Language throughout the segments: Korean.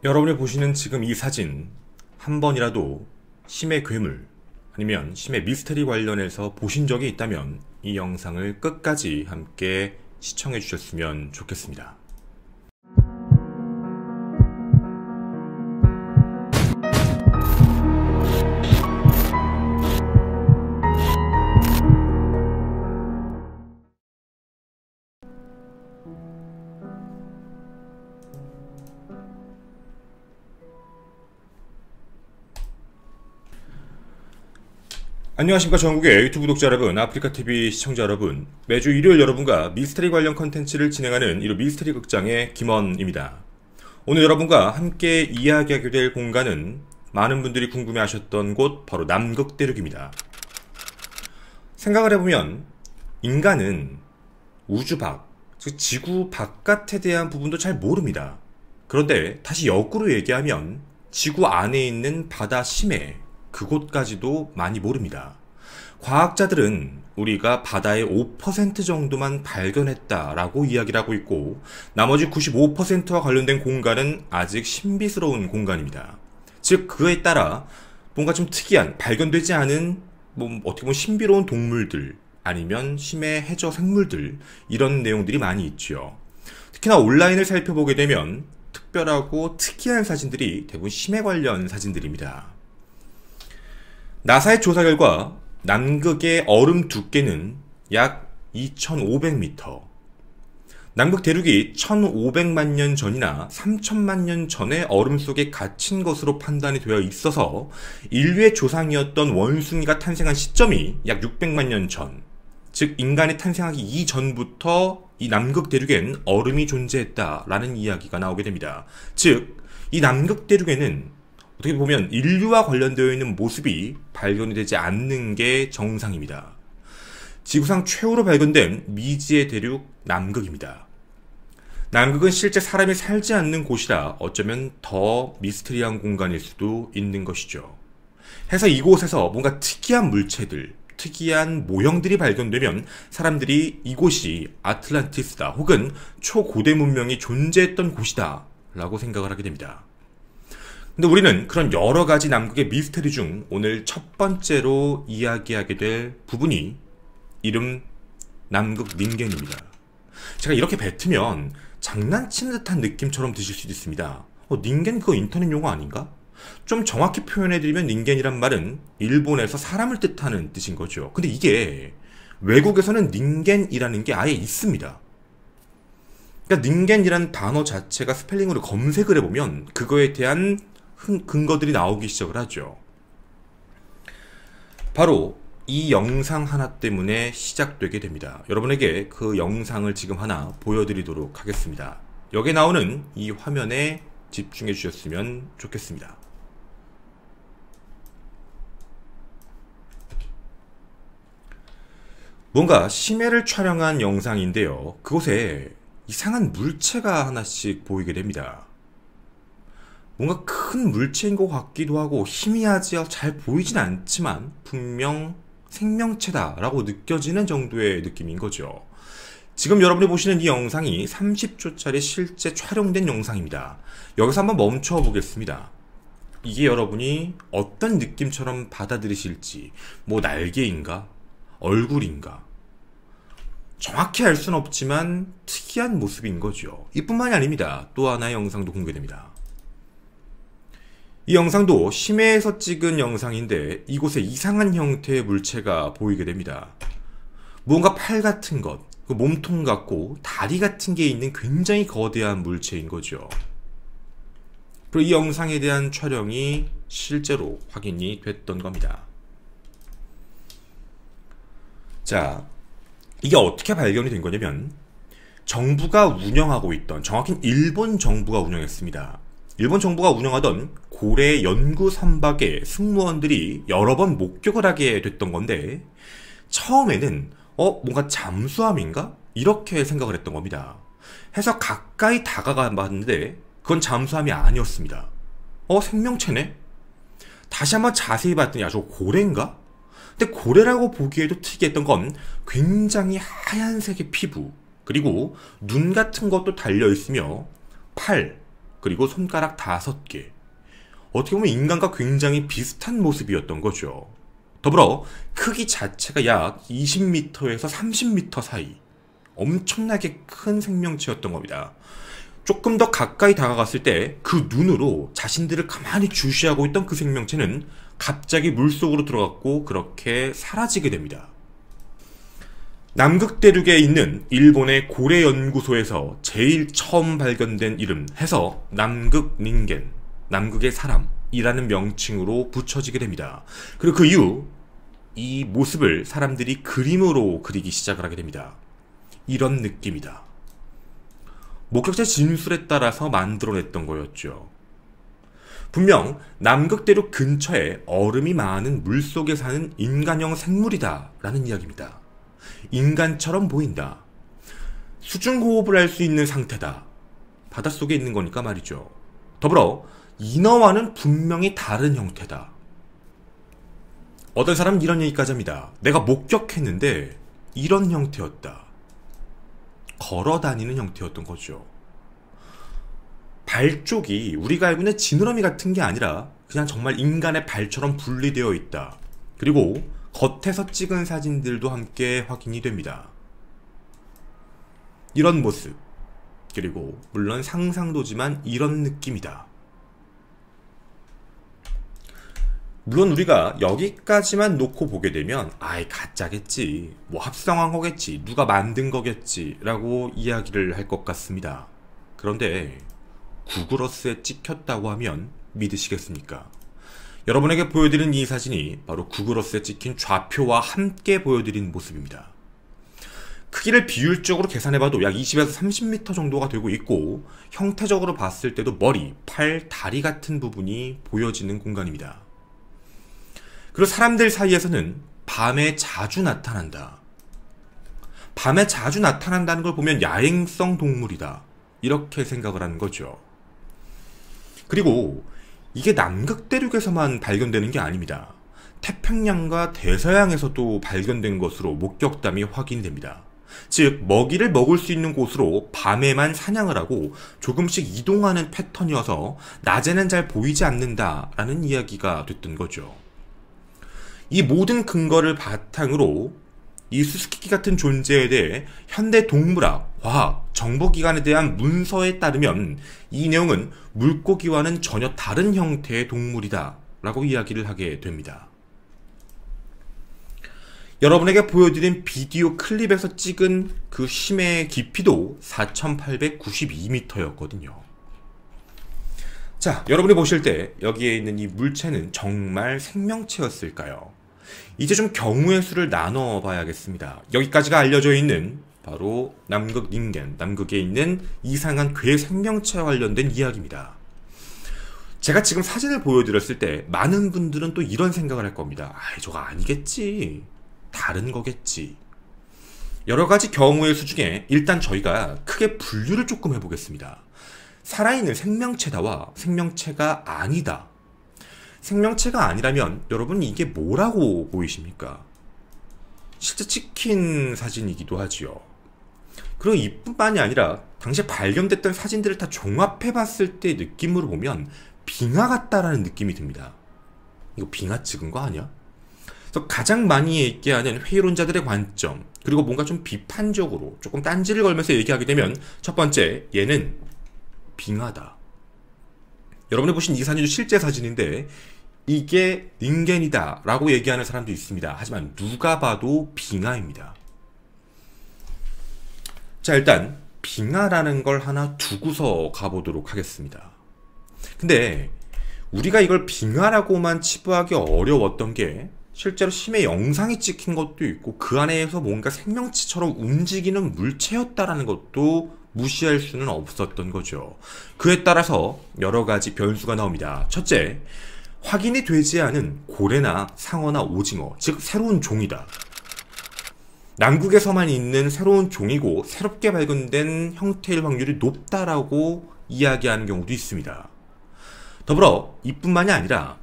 여러분이 보시는 지금 이 사진, 한 번이라도 심해 괴물 아니면 심해 미스테리 관련해서 보신 적이 있다면 이 영상을 끝까지 함께 시청해 주셨으면 좋겠습니다. 안녕하십니까 전국의 유튜브 구독자 여러분, 아프리카TV 시청자 여러분, 매주 일요일 여러분과 미스테리 관련 컨텐츠를 진행하는 이로 미스테리 극장의 김원입니다. 오늘 여러분과 함께 이야기하게 될 공간은 많은 분들이 궁금해하셨던 곳, 바로 남극대륙입니다. 생각을 해보면 인간은 우주 밖, 즉 지구 바깥에 대한 부분도 잘 모릅니다. 그런데 다시 역으로 얘기하면 지구 안에 있는 바다 심해, 그곳까지도 많이 모릅니다. 과학자들은 우리가 바다의 5% 정도만 발견했다라고 이야기를 하고 있고, 나머지 95%와 관련된 공간은 아직 신비스러운 공간입니다. 즉 그에 따라 뭔가 좀 특이한, 발견되지 않은 어떻게 보면 신비로운 동물들 아니면 심해 해저 생물들, 이런 내용들이 많이 있죠. 특히나 온라인을 살펴보게 되면 특별하고 특이한 사진들이 대부분 심해 관련 사진들입니다. 나사의 조사 결과 남극의 얼음 두께는 약 2500m, 남극 대륙이 1500만 년 전이나 3000만 년 전에 얼음 속에 갇힌 것으로 판단이 되어 있어서 인류의 조상이었던 원숭이가 탄생한 시점이 약 600만 년 전, 즉 인간이 탄생하기 이전부터 이 남극 대륙엔 얼음이 존재했다라는 이야기가 나오게 됩니다. 즉 이 남극 대륙에는 어떻게 보면 인류와 관련되어 있는 모습이 발견이 되지 않는 게 정상입니다. 지구상 최후로 발견된 미지의 대륙 남극입니다. 남극은 실제 사람이 살지 않는 곳이라 어쩌면 더 미스테리한 공간일 수도 있는 것이죠. 해서 이곳에서 뭔가 특이한 물체들, 특이한 모형들이 발견되면 사람들이 이곳이 아틀란티스다 혹은 초고대 문명이 존재했던 곳이다 라고 생각을 하게 됩니다. 근데 우리는 그런 여러 가지 남극의 미스테리 중 오늘 첫 번째로 이야기하게 될 부분이 이름 남극 닌겐입니다. 제가 이렇게 뱉으면 장난치는 듯한 느낌처럼 드실 수도 있습니다. 닌겐 그거 인터넷 용어 아닌가? 좀 정확히 표현해드리면 닌겐이란 말은 일본에서 사람을 뜻하는 뜻인 거죠. 근데 이게 외국에서는 닌겐이라는 게 아예 있습니다. 그러니까 닌겐이라는 단어 자체가 스펠링으로 검색을 해보면 그거에 대한 근거들이 나오기 시작을 하죠. 바로 이 영상 하나 때문에 시작되게 됩니다. 여러분에게 그 영상을 지금 하나 보여드리도록 하겠습니다. 여기에 나오는 이 화면에 집중해 주셨으면 좋겠습니다. 뭔가 심해를 촬영한 영상인데요. 그곳에 이상한 물체가 하나씩 보이게 됩니다. 뭔가 큰 물체인 것 같기도 하고 희미하지 잘 보이진 않지만 분명 생명체다 라고 느껴지는 정도의 느낌인 거죠. 지금 여러분이 보시는 이 영상이 30초짜리 실제 촬영된 영상입니다. 여기서 한번 멈춰 보겠습니다. 이게 여러분이 어떤 느낌처럼 받아들이실지, 날개인가? 얼굴인가? 정확히 알 수는 없지만 특이한 모습인 거죠. 이뿐만이 아닙니다. 또 하나의 영상도 공개됩니다. 이 영상도 심해에서 찍은 영상인데 이곳에 이상한 형태의 물체가 보이게 됩니다. 뭔가 팔 같은 것, 몸통 같고 다리 같은 게 있는 굉장히 거대한 물체인 거죠. 그리고 이 영상에 대한 촬영이 실제로 확인이 됐던 겁니다. 자, 이게 어떻게 발견이 된 거냐면 정부가 운영하고 있던, 정확히는 일본 정부가 운영했습니다. 일본 정부가 운영하던 고래 연구 선박의 승무원들이 여러 번 목격을 하게 됐던 건데, 처음에는 뭔가 잠수함인가? 이렇게 생각을 했던 겁니다. 해서 가까이 다가가 봤는데 그건 잠수함이 아니었습니다. 생명체네? 다시 한번 자세히 봤더니 저거 고래인가? 근데 고래라고 보기에도 특이했던 건 굉장히 하얀색의 피부, 그리고 눈 같은 것도 달려있으며 팔, 그리고 손가락 5개. 어떻게 보면 인간과 굉장히 비슷한 모습이었던 거죠. 더불어 크기 자체가 약 20m에서 30m 사이. 엄청나게 큰 생명체였던 겁니다. 조금 더 가까이 다가갔을 때 그 눈으로 자신들을 가만히 주시하고 있던 그 생명체는 갑자기 물속으로 들어갔고 그렇게 사라지게 됩니다. 남극대륙에 있는 일본의 고래연구소에서 제일 처음 발견된 이름 해서 남극 닌겐, 남극의 사람이라는 명칭으로 붙여지게 됩니다. 그리고 그 이후 이 모습을 사람들이 그림으로 그리기 시작을 하게 됩니다. 이런 느낌이다. 목격자 진술에 따라서 만들어냈던 거였죠. 분명 남극대륙 근처에 얼음이 많은 물속에 사는 인간형 생물이다 라는 이야기입니다. 인간처럼 보인다. 수중호흡을 할 수 있는 상태다. 바닷속에 있는 거니까 말이죠. 더불어 인어와는 분명히 다른 형태다. 어떤 사람은 이런 얘기까지 합니다. 내가 목격했는데 이런 형태였다. 걸어다니는 형태였던 거죠. 발 쪽이 우리가 알고 있는 지느러미 같은 게 아니라 그냥 정말 인간의 발처럼 분리되어 있다. 그리고 겉에서 찍은 사진들도 함께 확인이 됩니다. 이런 모습, 그리고 물론 상상도지만 이런 느낌이다. 물론 우리가 여기까지만 놓고 보게 되면 아이 가짜겠지, 뭐 합성한 거겠지, 누가 만든 거겠지 라고 이야기를 할 것 같습니다. 그런데 구글어스에 찍혔다고 하면 믿으시겠습니까? 여러분에게 보여드린 이 사진이 바로 구글어스에 찍힌 좌표와 함께 보여드린 모습입니다. 크기를 비율적으로 계산해봐도 약 20에서 30m 정도가 되고 있고 형태적으로 봤을 때도 머리, 팔, 다리 같은 부분이 보여지는 공간입니다. 그리고 사람들 사이에서는 밤에 자주 나타난다. 밤에 자주 나타난다는 걸 보면 야행성 동물이다. 이렇게 생각을 하는 거죠. 그리고 이게 남극대륙에서만 발견되는 게 아닙니다. 태평양과 대서양에서도 발견된 것으로 목격담이 확인됩니다. 즉 먹이를 먹을 수 있는 곳으로 밤에만 사냥을 하고 조금씩 이동하는 패턴이어서 낮에는 잘 보이지 않는다라는 이야기가 됐던 거죠. 이 모든 근거를 바탕으로 이 수수께끼 같은 존재에 대해 현대 동물학, 과학, 정보기관에 대한 문서에 따르면 이 내용은 물고기와는 전혀 다른 형태의 동물이다 라고 이야기를 하게 됩니다. 여러분에게 보여드린 비디오 클립에서 찍은 그 심해의 깊이도 4,892m였거든요. 자, 여러분이 보실 때 여기에 있는 이 물체는 정말 생명체였을까요? 이제 좀 경우의 수를 나눠 봐야겠습니다. 여기까지가 알려져 있는 바로 남극 닌겐, 남극에 있는 이상한 괴 생명체와 관련된 이야기입니다. 제가 지금 사진을 보여드렸을 때 많은 분들은 또 이런 생각을 할 겁니다. 아이, 저거 아니겠지. 다른 거겠지. 여러 가지 경우의 수 중에 일단 저희가 크게 분류를 조금 해보겠습니다. 살아있는 생명체다와 생명체가 아니다. 생명체가 아니라면 여러분 이게 뭐라고 보이십니까? 실제 찍힌 사진이기도 하지요. 그리고 이뿐만이 아니라 당시에 발견됐던 사진들을 다 종합해 봤을 때 느낌으로 보면 빙하 같다라는 느낌이 듭니다. 이거 빙하 찍은 거 아니야? 그래서 가장 많이 얘기하는 회의론자들의 관점, 그리고 뭔가 좀 비판적으로 조금 딴지를 걸면서 얘기하게 되면 첫 번째, 얘는 빙하다. 여러분이 보신 이 사진도 실제 사진인데 이게 닌겐이다 라고 얘기하는 사람도 있습니다. 하지만 누가 봐도 빙하입니다. 자, 일단 빙하라는 걸 하나 두고서 가보도록 하겠습니다. 근데 우리가 이걸 빙하라고만 치부하기 어려웠던 게 실제로 심해 영상이 찍힌 것도 있고 그 안에서 뭔가 생명체처럼 움직이는 물체였다라는 것도 무시할 수는 없었던 거죠. 그에 따라서 여러 가지 변수가 나옵니다. 첫째, 확인이 되지 않은 고래나 상어나 오징어, 즉 새로운 종이다. 남극에서만 있는 새로운 종이고 새롭게 발견된 형태일 확률이 높다라고 이야기하는 경우도 있습니다. 더불어 이뿐만이 아니라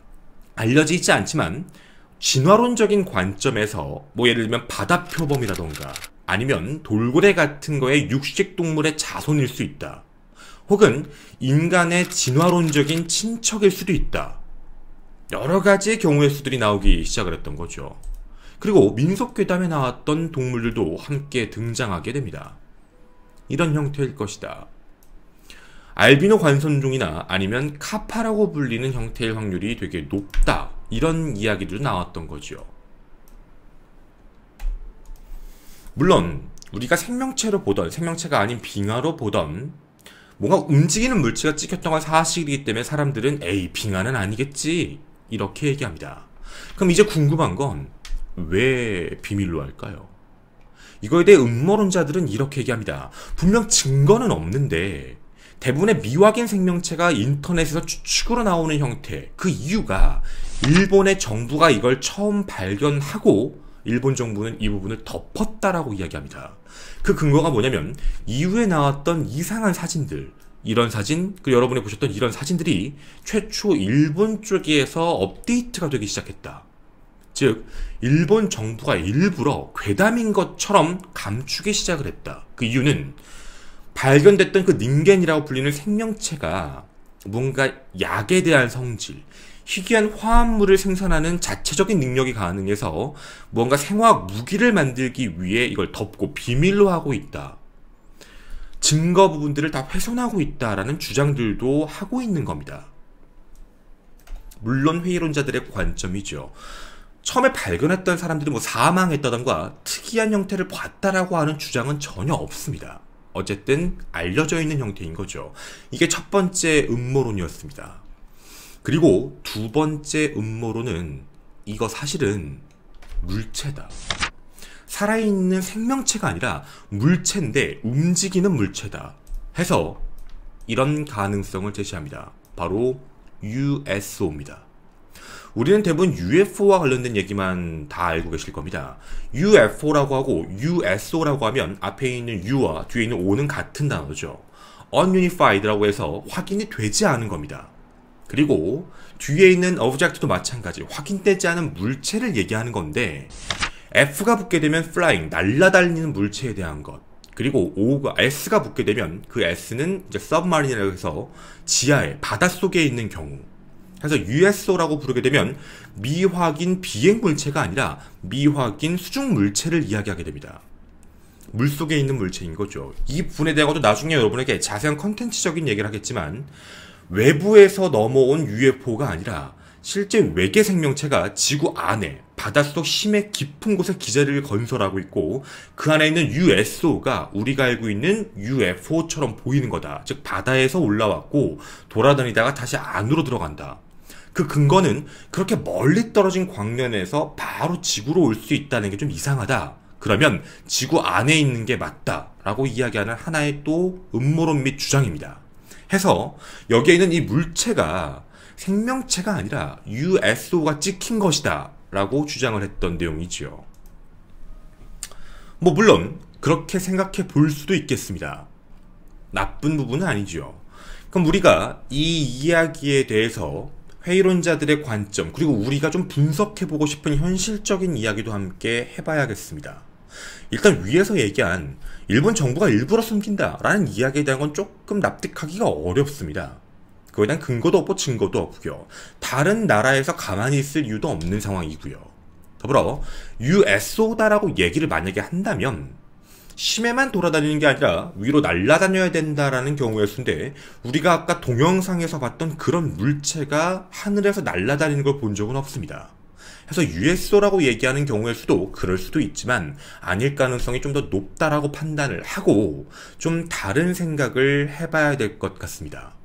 알려지지 않지만 진화론적인 관점에서 뭐 예를 들면 바다표범이라던가 아니면 돌고래 같은 거의 육식동물의 자손일 수 있다. 혹은 인간의 진화론적인 친척일 수도 있다. 여러 가지의 경우의 수들이 나오기 시작을 했던 거죠. 그리고 민속괴담에 나왔던 동물들도 함께 등장하게 됩니다. 이런 형태일 것이다. 알비노 관선종이나 아니면 카파라고 불리는 형태일 확률이 되게 높다. 이런 이야기들도 나왔던 거죠. 물론 우리가 생명체로 보던, 생명체가 아닌 빙하로 보던 뭔가 움직이는 물체가 찍혔던 건 사실이기 때문에 사람들은 에이, 빙하는 아니겠지, 이렇게 얘기합니다. 그럼 이제 궁금한 건 왜 비밀로 할까요? 이거에 대해 음모론자들은 이렇게 얘기합니다. 분명 증거는 없는데 대부분의 미확인 생명체가 인터넷에서 추측으로 나오는 형태, 그 이유가 일본의 정부가 이걸 처음 발견하고 일본 정부는 이 부분을 덮었다라고 이야기합니다. 그 근거가 뭐냐면 이후에 나왔던 이상한 사진들, 이런 사진, 그리고 여러분이 보셨던 이런 사진들이 최초 일본 쪽에서 업데이트가 되기 시작했다. 즉 일본 정부가 일부러 괴담인 것처럼 감추기 시작을 했다. 그 이유는 발견됐던 그 닌겐이라고 불리는 생명체가 뭔가 약에 대한 성질, 희귀한 화합물을 생산하는 자체적인 능력이 가능해서 뭔가 생화학 무기를 만들기 위해 이걸 덮고 비밀로 하고 있다. 증거 부분들을 다 훼손하고 있다라는 주장들도 하고 있는 겁니다. 물론 회의론자들의 관점이죠. 처음에 발견했던 사람들이 뭐 사망했다던가 특이한 형태를 봤다라고 하는 주장은 전혀 없습니다. 어쨌든 알려져 있는 형태인 거죠. 이게 첫 번째 음모론이었습니다. 그리고 두 번째 음모론은 이거 사실은 물체다. 살아있는 생명체가 아니라 물체인데 움직이는 물체다 해서 이런 가능성을 제시합니다. 바로 USO입니다. 우리는 대부분 UFO와 관련된 얘기만 다 알고 계실 겁니다. UFO라고 하고 USO라고 하면 앞에 있는 U와 뒤에 있는 O는 같은 단어죠. Ununified라고 해서 확인이 되지 않은 겁니다. 그리고 뒤에 있는 Object도 마찬가지, 확인되지 않은 물체를 얘기하는 건데 F가 붙게 되면 Flying, 날아다니는 물체에 대한 것, 그리고 S가 붙게 되면 그 S는 이제 Submarine이라고 해서 지하에, 바닷속에 있는 경우, 그래서 USO라고 부르게 되면 미확인 비행 물체가 아니라 미확인 수중 물체를 이야기하게 됩니다. 물속에 있는 물체인 거죠. 이 부분에 대해서도 나중에 여러분에게 자세한 컨텐츠적인 얘기를 하겠지만 외부에서 넘어온 UFO가 아니라 실제 외계 생명체가 지구 안에 바닷속 심해 깊은 곳에 기지를 건설하고 있고 그 안에 있는 USO가 우리가 알고 있는 UFO처럼 보이는 거다. 즉 바다에서 올라왔고 돌아다니다가 다시 안으로 들어간다. 그 근거는 그렇게 멀리 떨어진 광면에서 바로 지구로 올 수 있다는 게 좀 이상하다. 그러면 지구 안에 있는 게 맞다 라고 이야기하는 하나의 또 음모론 및 주장입니다. 해서 여기에 있는 이 물체가 생명체가 아니라 USO가 찍힌 것이다 라고 주장을 했던 내용이지요. 뭐 물론 그렇게 생각해 볼 수도 있겠습니다. 나쁜 부분은 아니죠. 그럼 우리가 이 이야기에 대해서 회의론자들의 관점, 그리고 우리가 좀 분석해보고 싶은 현실적인 이야기도 함께 해봐야겠습니다. 일단 위에서 얘기한 일본 정부가 일부러 숨긴다라는 이야기에 대한 건 조금 납득하기가 어렵습니다. 그거에 대한 근거도 없고 증거도 없고요. 다른 나라에서 가만히 있을 이유도 없는 상황이고요. 더불어 USO다라고 얘기를 만약에 한다면 심해만 돌아다니는 게 아니라 위로 날아다녀야 된다라는 경우의 수인데 우리가 아까 동영상에서 봤던 그런 물체가 하늘에서 날아다니는 걸 본 적은 없습니다. 그래서 USO라고 얘기하는 경우의 수도 그럴 수도 있지만 아닐 가능성이 좀 더 높다라고 판단을 하고 좀 다른 생각을 해봐야 될 것 같습니다.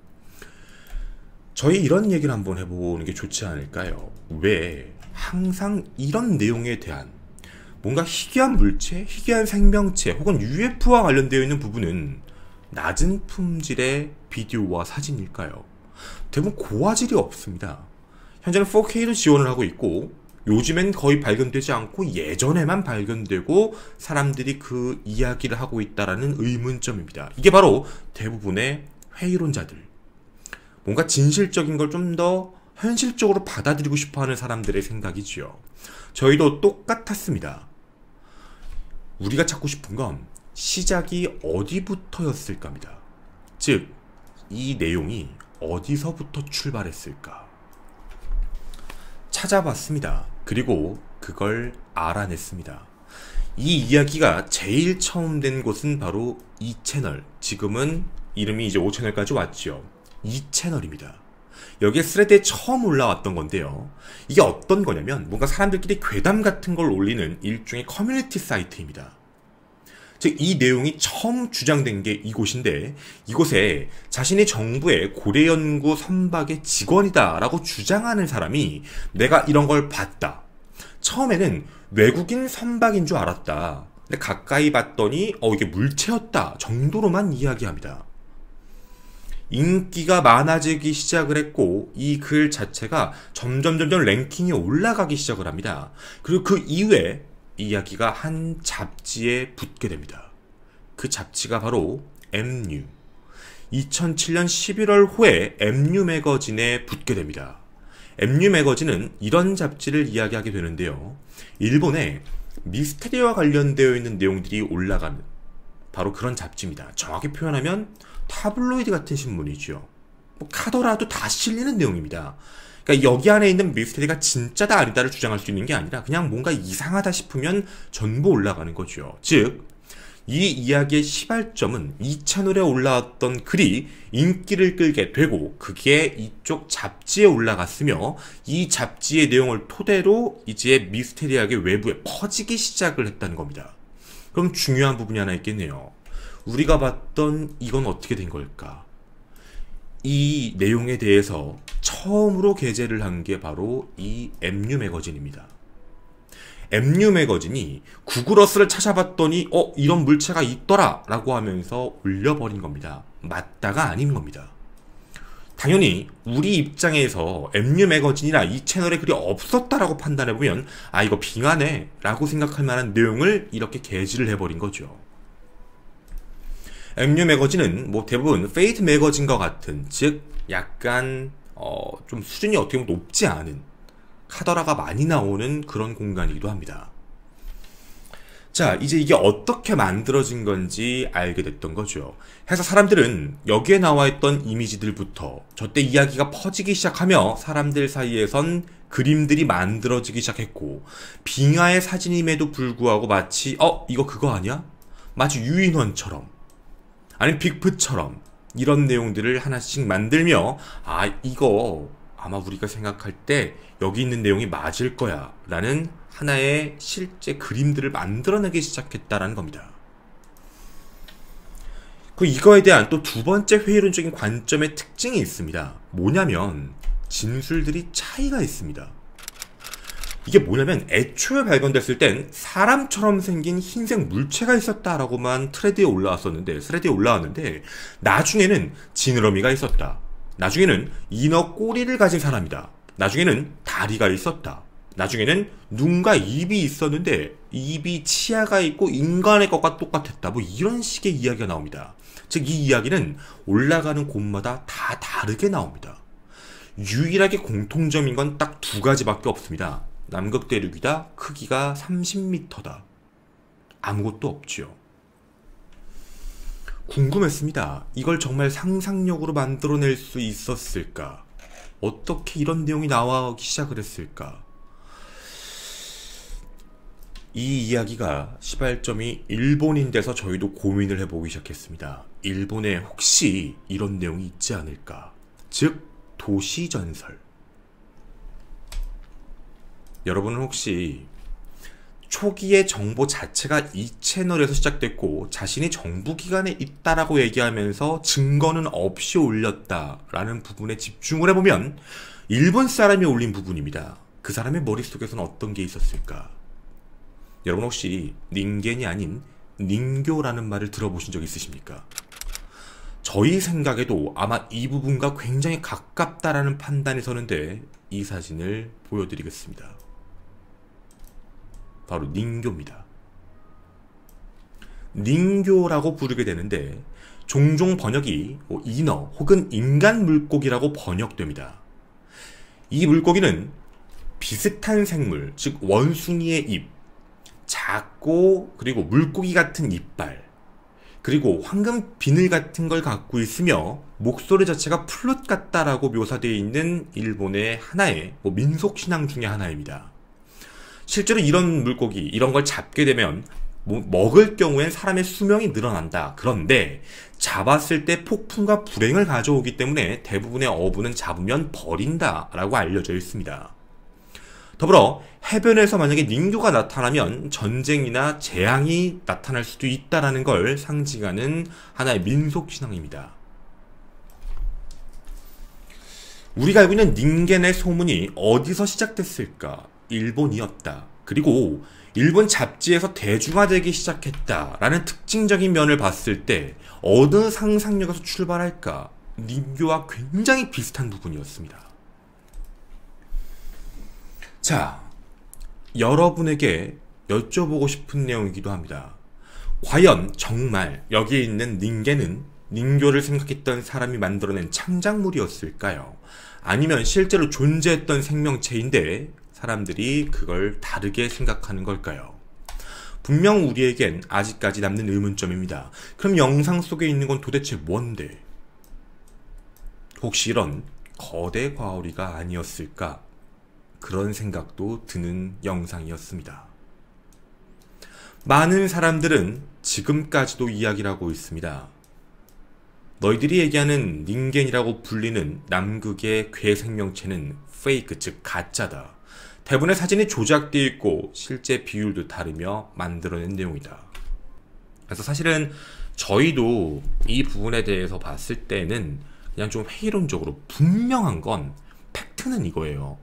저희 이런 얘기를 한번 해보는 게 좋지 않을까요? 왜 항상 이런 내용에 대한 뭔가 희귀한 물체, 희귀한 생명체 혹은 UFO와 관련되어 있는 부분은 낮은 품질의 비디오와 사진일까요? 대부분 고화질이 없습니다. 현재는 4K로 지원을 하고 있고 요즘엔 거의 발견되지 않고 예전에만 발견되고 사람들이 그 이야기를 하고 있다라는 의문점입니다. 이게 바로 대부분의 회의론자들, 뭔가 진실적인 걸 좀 더 현실적으로 받아들이고 싶어하는 사람들의 생각이지요. 저희도 똑같았습니다. 우리가 찾고 싶은 건 시작이 어디부터였을까 합니다. 즉 이 내용이 어디서부터 출발했을까? 찾아봤습니다. 그리고 그걸 알아냈습니다. 이 이야기가 제일 처음 된 곳은 바로 2채널, 지금은 이름이 이제 5채널까지 왔죠. 2채널입니다. 여기에 스레드에 처음 올라왔던 건데요. 이게 어떤 거냐면 뭔가 사람들끼리 괴담 같은 걸 올리는 일종의 커뮤니티 사이트입니다. 즉, 이 내용이 처음 주장된 게 이곳인데, 이곳에 자신이 정부의 고래연구 선박의 직원이다 라고 주장하는 사람이 내가 이런 걸 봤다. 처음에는 외국인 선박인 줄 알았다. 근데 가까이 봤더니 이게 물체였다 정도로만 이야기합니다. 인기가 많아지기 시작을 했고, 이 글 자체가 점점 랭킹이 올라가기 시작을 합니다. 그리고 그 이후에 이야기가 한 잡지에 붙게 됩니다. 그 잡지가 바로 엠뉴. 2007년 11월 호에 엠뉴 매거진에 붙게 됩니다. 엠뉴 매거진은 이런 잡지를 이야기하게 되는데요. 일본에 미스테리와 관련되어 있는 내용들이 올라가는 바로 그런 잡지입니다. 정확히 표현하면 타블로이드 같은 신문이죠. 카더라도 다 실리는 내용입니다. 그러니까 여기 안에 있는 미스테리가 진짜다 아니다를 주장할 수 있는 게 아니라 그냥 뭔가 이상하다 싶으면 전부 올라가는 거죠. 즉, 이 이야기의 시발점은 이 채널에 올라왔던 글이 인기를 끌게 되고 그게 이쪽 잡지에 올라갔으며 이 잡지의 내용을 토대로 이제 미스테리하게 외부에 퍼지기 시작을 했다는 겁니다. 그럼 중요한 부분이 하나 있겠네요. 우리가 봤던 이건 어떻게 된 걸까? 이 내용에 대해서 처음으로 게재를 한 게 바로 이 엠뉴 매거진입니다. 엠뉴 매거진이 구글어스를 찾아봤더니 이런 물체가 있더라 라고 하면서 올려버린 겁니다. 맞다가 아닌 겁니다. 당연히 우리 입장에서 엠뉴 매거진이나 이 채널에 글이 없었다라고 판단해보면 이거 빙하네 라고 생각할 만한 내용을 이렇게 게재를 해버린 거죠. 엠뉴 매거진은 대부분 페이트 매거진과 같은, 즉 약간 좀 수준이 어떻게 보면 높지 않은, 카더라가 많이 나오는 그런 공간이기도 합니다. 자, 이제 이게 어떻게 만들어진 건지 알게 됐던 거죠. 해서 사람들은 여기에 나와 있던 이미지들부터 저때 이야기가 퍼지기 시작하며 사람들 사이에선 그림들이 만들어지기 시작했고, 빙하의 사진임에도 불구하고 마치 이거 그거 아니야? 마치 유인원처럼, 아니면 빅풋처럼 이런 내용들을 하나씩 만들며 이거 아마 우리가 생각할 때 여기 있는 내용이 맞을 거야 라는 하나의 실제 그림들을 만들어내기 시작했다라는 겁니다. 이거에 대한 또 두 번째 회의론적인 관점의 특징이 있습니다. 뭐냐면 진술들이 차이가 있습니다. 이게 뭐냐면 애초에 발견됐을 땐 사람처럼 생긴 흰색 물체가 있었다라고만 스레드에 올라왔는데 나중에는 지느러미가 있었다. 나중에는 인어 꼬리를 가진 사람이다. 나중에는 다리가 있었다. 나중에는 눈과 입이 있었는데 입이 치아가 있고 인간의 것과 똑같았다. 이런 식의 이야기가 나옵니다. 즉, 이 이야기는 올라가는 곳마다 다 다르게 나옵니다. 유일하게 공통점인 건 딱 두 가지밖에 없습니다. 남극대륙이다. 크기가 30m다. 아무것도 없죠. 궁금했습니다. 이걸 정말 상상력으로 만들어낼 수 있었을까? 어떻게 이런 내용이 나오기 시작을 했을까? 이 이야기가 시발점이 일본인데서 저희도 고민을 해보기 시작했습니다. 일본에 혹시 이런 내용이 있지 않을까? 즉, 도시전설. 여러분은 혹시 초기의 정보 자체가 이 채널에서 시작됐고 자신이 정부기관에 있다라고 얘기하면서 증거는 없이 올렸다라는 부분에 집중을 해보면 일본 사람이 올린 부분입니다. 그 사람의 머릿속에서는 어떤 게 있었을까? 여러분 혹시 닌겐이 아닌 닌교라는 말을 들어보신 적 있으십니까? 저희 생각에도 아마 이 부분과 굉장히 가깝다라는 판단이 서는데 이 사진을 보여드리겠습니다. 바로 닌교입니다. 닌교라고 부르게 되는데 종종 번역이 인어 혹은 인간 물고기라고 번역됩니다. 이 물고기는 비슷한 생물, 즉 원숭이의 입, 작고 그리고 물고기 같은 이빨, 그리고 황금 비늘 같은 걸 갖고 있으며 목소리 자체가 플룻 같다라고 묘사되어 있는 일본의 하나의 민속신앙 중의 하나입니다. 실제로 이런 물고기, 이런 걸 잡게 되면 먹을 경우엔 사람의 수명이 늘어난다. 그런데 잡았을 때 폭풍과 불행을 가져오기 때문에 대부분의 어부는 잡으면 버린다 라고 알려져 있습니다. 더불어 해변에서 만약에 닌교가 나타나면 전쟁이나 재앙이 나타날 수도 있다는 걸 상징하는 하나의 민속신앙입니다. 우리가 알고 있는 닌겐의 소문이 어디서 시작됐을까? 일본이었다. 그리고 일본 잡지에서 대중화되기 시작했다라는 특징적인 면을 봤을 때 어느 상상력에서 출발할까? 닌교와 굉장히 비슷한 부분이었습니다. 자, 여러분에게 여쭤보고 싶은 내용이기도 합니다. 과연 정말 여기에 있는 닌겐은 닌교를 생각했던 사람이 만들어낸 창작물이었을까요? 아니면 실제로 존재했던 생명체인데 사람들이 그걸 다르게 생각하는 걸까요? 분명 우리에겐 아직까지 남는 의문점입니다. 그럼 영상 속에 있는 건 도대체 뭔데? 혹시 이런 거대 과오리가 아니었을까? 그런 생각도 드는 영상이었습니다. 많은 사람들은 지금까지도 이야기를 하고 있습니다. 너희들이 얘기하는 닌겐이라고 불리는 남극의 괴 생명체는 페이크, 즉 가짜다. 대부분의 사진이 조작되어 있고 실제 비율도 다르며 만들어낸 내용이다. 그래서 사실은 저희도 이 부분에 대해서 봤을 때는 그냥 좀 회의론적으로 분명한 건 팩트는 이거예요.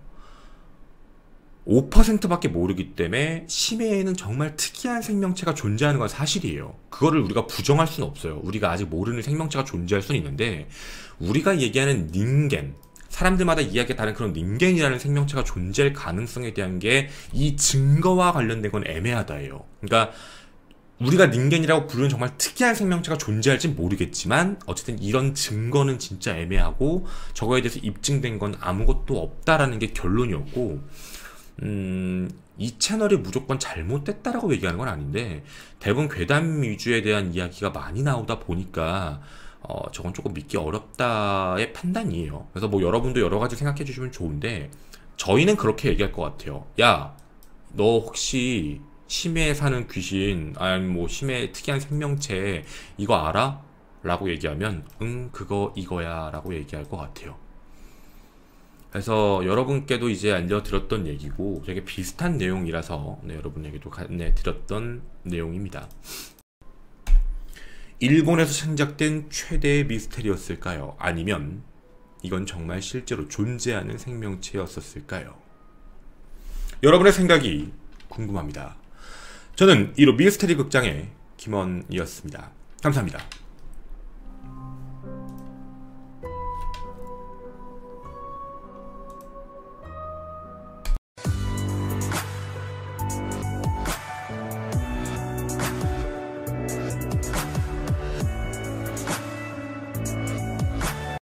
5%밖에 모르기 때문에 심해에는 정말 특이한 생명체가 존재하는 건 사실이에요. 그거를 우리가 부정할 수는 없어요. 우리가 아직 모르는 생명체가 존재할 수는 있는데 우리가 얘기하는 닌겐, 사람들마다 이야기가 다른 그런 닌겐이라는 생명체가 존재할 가능성에 대한 게 이 증거와 관련된 건 애매하다예요. 그러니까 우리가 닌겐이라고 부르는 정말 특이한 생명체가 존재할진 모르겠지만 어쨌든 이런 증거는 진짜 애매하고 저거에 대해서 입증된 건 아무것도 없다라는 게 결론이었고 이 채널이 무조건 잘못됐다라고 얘기하는 건 아닌데 대부분 괴담 위주에 대한 이야기가 많이 나오다 보니까 저건 조금 믿기 어렵다의 판단이에요. 그래서 뭐 여러분도 여러 가지 생각해 주시면 좋은데 저희는 그렇게 얘기할 것 같아요. 야, 너 혹시 심해에 사는 귀신, 아니 뭐 심해 특이한 생명체 이거 알아? 라고 얘기하면 그거 이거야 라고 얘기할 것 같아요. 그래서 여러분께도 이제 알려드렸던 얘기고 되게 비슷한 내용이라서 여러분에게도 드렸던 내용입니다. 일본에서 창작된 최대의 미스테리였을까요? 아니면 이건 정말 실제로 존재하는 생명체였었을까요? 여러분의 생각이 궁금합니다. 저는 이로 미스테리 극장의 김원이었습니다. 감사합니다.